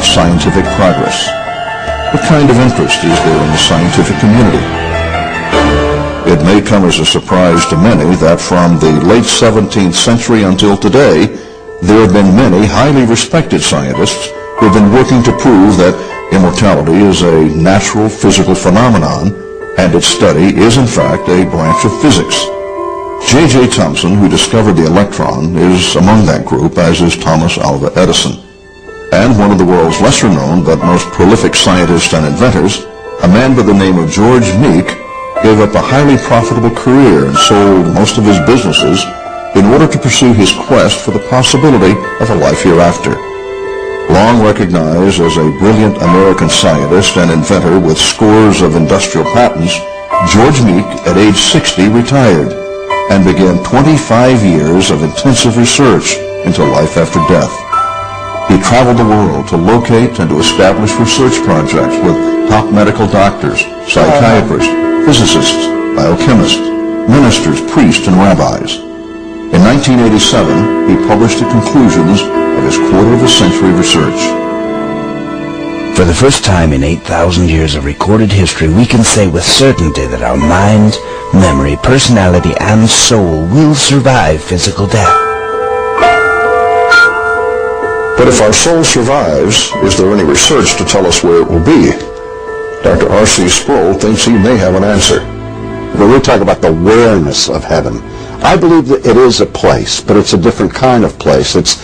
about scientific progress? What kind of interest is there in the scientific community? It may come as a surprise to many that from the late 17th century until today, there have been many highly respected scientists who have been working to prove that immortality is a natural physical phenomenon, and its study is in fact a branch of physics. J.J. Thomson, who discovered the electron, is among that group, as is Thomas Alva Edison. And one of the world's lesser-known but most prolific scientists and inventors, a man by the name of George Meek, gave up a highly profitable career and sold most of his businesses in order to pursue his quest for the possibility of a life hereafter. Long recognized as a brilliant American scientist and inventor with scores of industrial patents, George Meek, at age 60, retired and began 25 years of intensive research into life after death. He traveled the world to locate and to establish research projects with top medical doctors, psychiatrists, physicists, biochemists, ministers, priests, and rabbis. In 1987, he published the conclusions of his quarter-of-a-century research. For the first time in 8,000 years of recorded history, we can say with certainty that our mind, memory, personality, and soul will survive physical death. But if our soul survives, is there any research to tell us where it will be? Dr. R.C. Sproul thinks he may have an answer. When we talk about the whereness of heaven, I believe that it is a place, but it's a different kind of place. It's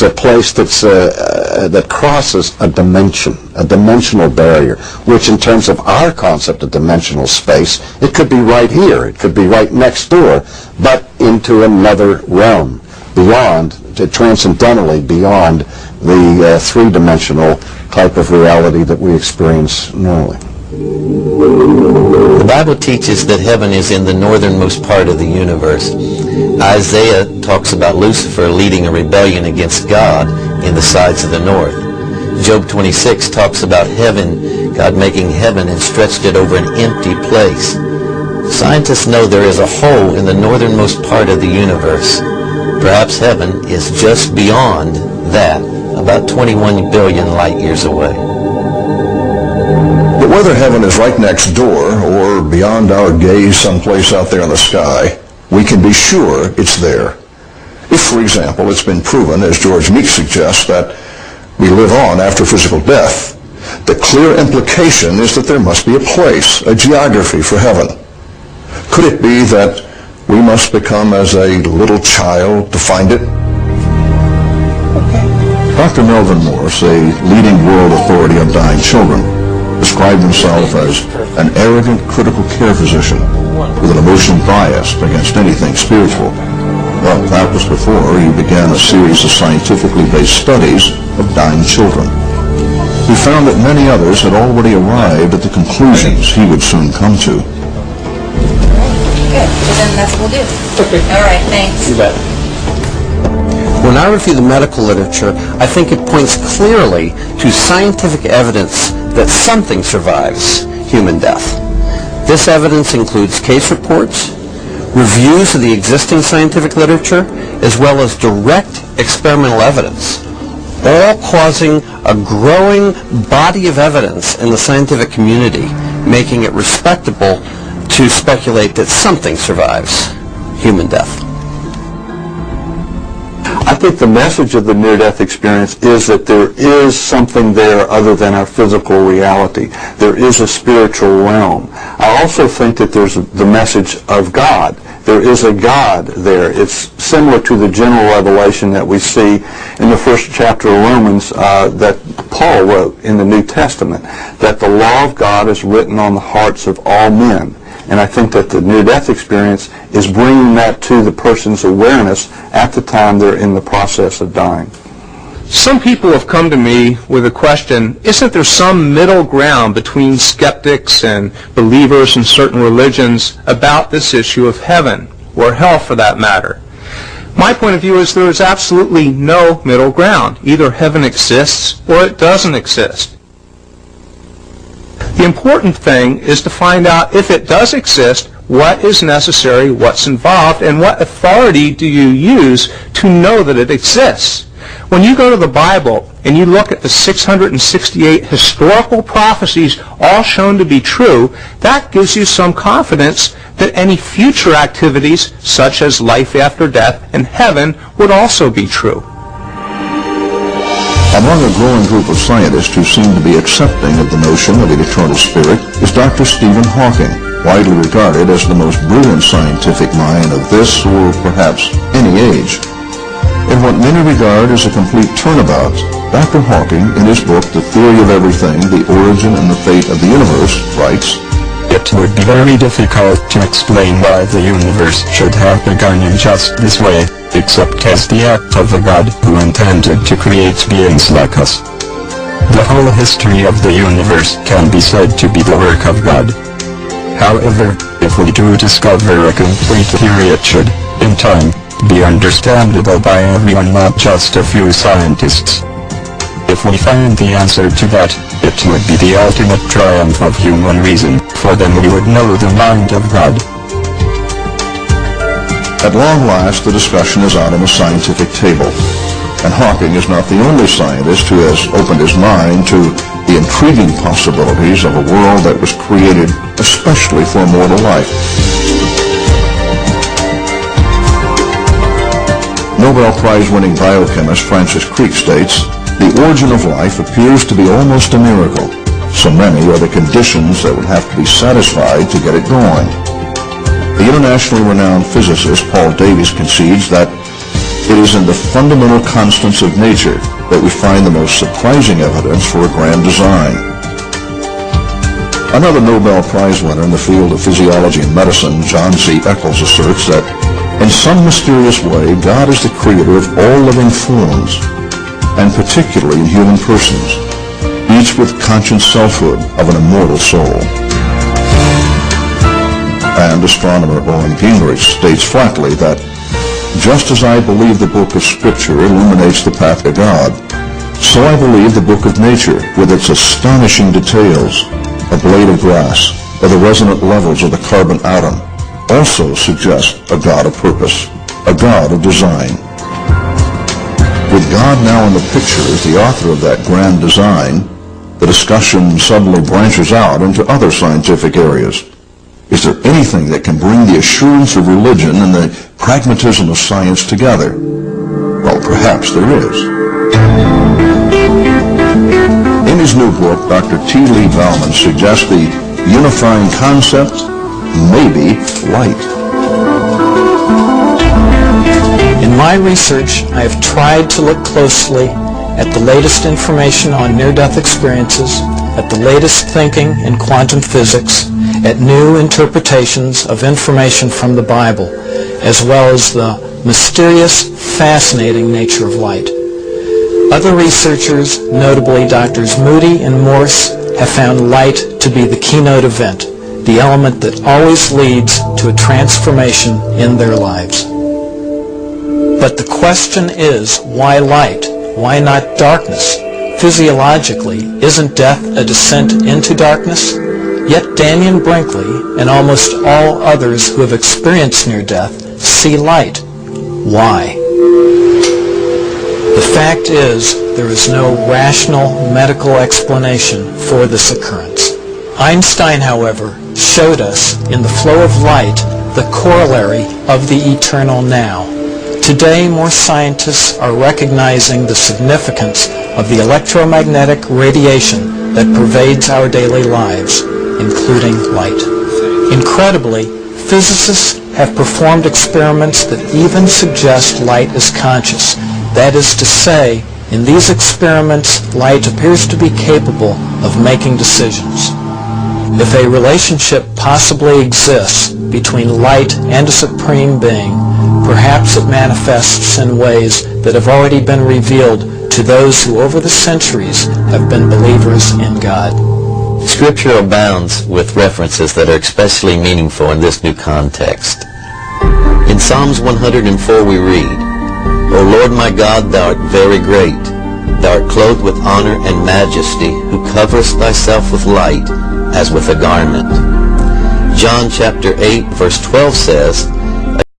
a place that crosses a dimension, a dimensional barrier, which in terms of our concept of dimensional space, it could be right here, it could be right next door, but into another realm, beyond, transcendentally beyond the three-dimensional type of reality that we experience normally. The Bible teaches that heaven is in the northernmost part of the universe. Isaiah talks about Lucifer leading a rebellion against God in the sides of the north. Job 26 talks about heaven, God making heaven and stretched it over an empty place. Scientists know there is a hole in the northernmost part of the universe. Perhaps heaven is just beyond that, about 21 billion light years away. But whether heaven is right next door or beyond our gaze someplace out there in the sky, we can be sure it's there. If, for example, it's been proven, as George Meek suggests, that we live on after physical death, the clear implication is that there must be a place, a geography for heaven. Could it be that we must become as a little child to find it? Dr. Melvin Morse, a leading world authority on dying children, described himself as an arrogant critical care physician with an emotional bias against anything spiritual. But that was before he began a series of scientifically based studies of dying children. He found that many others had already arrived at the conclusions he would soon come to. Good. So then that's what we'll do. Okay. All right. Thanks. You bet. When I review the medical literature, I think it points clearly to scientific evidence that something survives human death. This evidence includes case reports, reviews of the existing scientific literature, as well as direct experimental evidence, all causing a growing body of evidence in the scientific community, making it respectable to speculate that something survives human death. I think the message of the near-death experience is that there is something there other than our physical reality. There is a spiritual realm. I also think that there's the message of God. There is a God there. It's similar to the general revelation that we see in the first chapter of Romans that Paul wrote in the New Testament, that the law of God is written on the hearts of all men. And I think that the near-death experience is bringing that to the person's awareness at the time they're in the process of dying. Some people have come to me with a question, isn't there some middle ground between skeptics and believers in certain religions about this issue of heaven, or hell for that matter? My point of view is there is absolutely no middle ground. Either heaven exists or it doesn't exist. The important thing is to find out, if it does exist, what is necessary, what's involved, and what authority do you use to know that it exists. When you go to the Bible and you look at the 668 historical prophecies all shown to be true, that gives you some confidence that any future activities, such as life after death and heaven, would also be true. Among a growing group of scientists who seem to be accepting of the notion of an eternal spirit is Dr. Stephen Hawking, widely regarded as the most brilliant scientific mind of this or perhaps any age. In what many regard as a complete turnabout, Dr. Hawking, in his book The Theory of Everything, The Origin and the Fate of the Universe, writes, "It would be very difficult to explain why the universe should have begun in just this way, except as the act of a God who intended to create beings like us. The whole history of the universe can be said to be the work of God. However, if we do discover a complete theory, it should, in time, be understandable by everyone, not just a few scientists. If we find the answer to that, it would be the ultimate triumph of human reason, for then we would know the mind of God." At long last, the discussion is out on the scientific table, and Hawking is not the only scientist who has opened his mind to the intriguing possibilities of a world that was created especially for mortal life. Nobel Prize-winning biochemist Francis Crick states, "The origin of life appears to be almost a miracle. So many are the conditions that would have to be satisfied to get it going." The internationally renowned physicist Paul Davies concedes that it is in the fundamental constants of nature that we find the most surprising evidence for a grand design. Another Nobel Prize winner in the field of physiology and medicine, John C. Eccles, asserts that in some mysterious way, God is the creator of all living forms, and particularly in human persons, each with conscious selfhood of an immortal soul. And astronomer Owen Gingerich states flatly that, "Just as I believe the book of Scripture illuminates the path to God, so I believe the book of nature, with its astonishing details, a blade of grass, or the resonant levels of the carbon atom, also suggest a God of purpose, a God of design." With God now in the picture as the author of that grand design, the discussion suddenly branches out into other scientific areas. Is there anything that can bring the assurance of religion and the pragmatism of science together? Well, perhaps there is. In his new book, Dr. T. Lee Bauman suggests the unifying concept may be light. In my research, I have tried to look closely at the latest information on near-death experiences, at the latest thinking in quantum physics, at new interpretations of information from the Bible, as well as the mysterious, fascinating nature of light. Other researchers, notably Drs. Moody and Morse, have found light to be the keynote event, the element that always leads to a transformation in their lives. But the question is, why light? Why not darkness? Physiologically, isn't death a descent into darkness? Yet Daniel Brinkley and almost all others who have experienced near death see light. Why? The fact is, there is no rational medical explanation for this occurrence. Einstein, however, showed us in the flow of light the corollary of the eternal now. Today, more scientists are recognizing the significance of the electromagnetic radiation that pervades our daily lives, including light. Incredibly, physicists have performed experiments that even suggest light is conscious. That is to say, in these experiments, light appears to be capable of making decisions. If a relationship possibly exists between light and a supreme being, perhaps it manifests in ways that have already been revealed to those who over the centuries have been believers in God. Scripture abounds with references that are especially meaningful in this new context. In Psalms 104 we read, "O Lord my God, thou art very great. Thou art clothed with honor and majesty, who coverest thyself with light as with a garment." John chapter 8 verse 12 says,